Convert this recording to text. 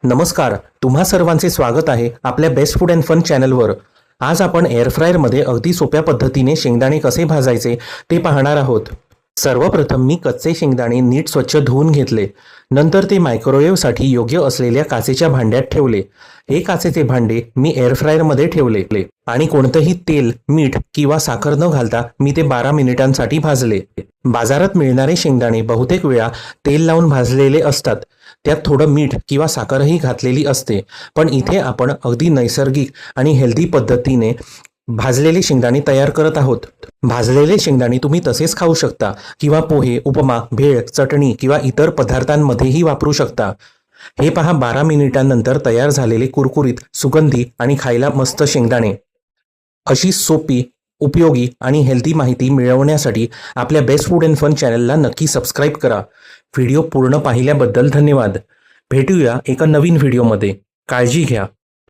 नमस्कार, तुम्हा सर्वांचे स्वागत आहे आपल्या बेस्ट फूड अँड फन चॅनलवर। आज आपण एअर फ्रायरमध्ये अगदी सोप्या पद्धतीने शेंगदाणे कसे भाजायचे ते पाहणार आहोत। सर्वप्रथम मी कच्चे शेंगदाणे नीट स्वच्छ धुवून घेतले। नंतर ते मायक्रोवेव्हसाठी योग्य असलेल्या काचेच्या भांड्यात ठेवले। हे काचेचे भांडे मी एअर फ्रायरमध्ये ठेवले आणि कोणतेही तेल, मीठ किंवा साखर न घालता मी ते 12 मिनिटांसाठी भाजले। बाजारात मिळणारे शेंगदाणे बहुतेक वेळा तेल लावून भाजलेले असतात, त्यात थोडं मीठ किंवा साखरही घातलेली असते, पण इथे आपण अगदी नैसर्गिक आणि हेल्दी पद्धतीने भाजलेले शेंगदाणे तयार करत आहोत। भाजलेले शेंगदाणे तुम्ही तसेच खाऊ शकता किंवा पोहे, उपमा, भेळ, चटणी किंवा इतर पदार्थांमध्येही वापरू शकता। हे पहा 12 मिनिटांनंतर तयार झालेले कुरकुरीत, सुगंधी आणि खायला मस्त शेंगदाणे। अशी सोपी, उपयोगी आणि हेल्दी माहिती मिळवण्यासाठी आपल्या बेस्ट फूड अँड फन चॅनलला नक्की सबस्क्राईब करा। व्हिडिओ पूर्ण पाहिल्याबद्दल धन्यवाद। भेटूया एका नवीन व्हिडिओमध्ये। काळजी घ्या।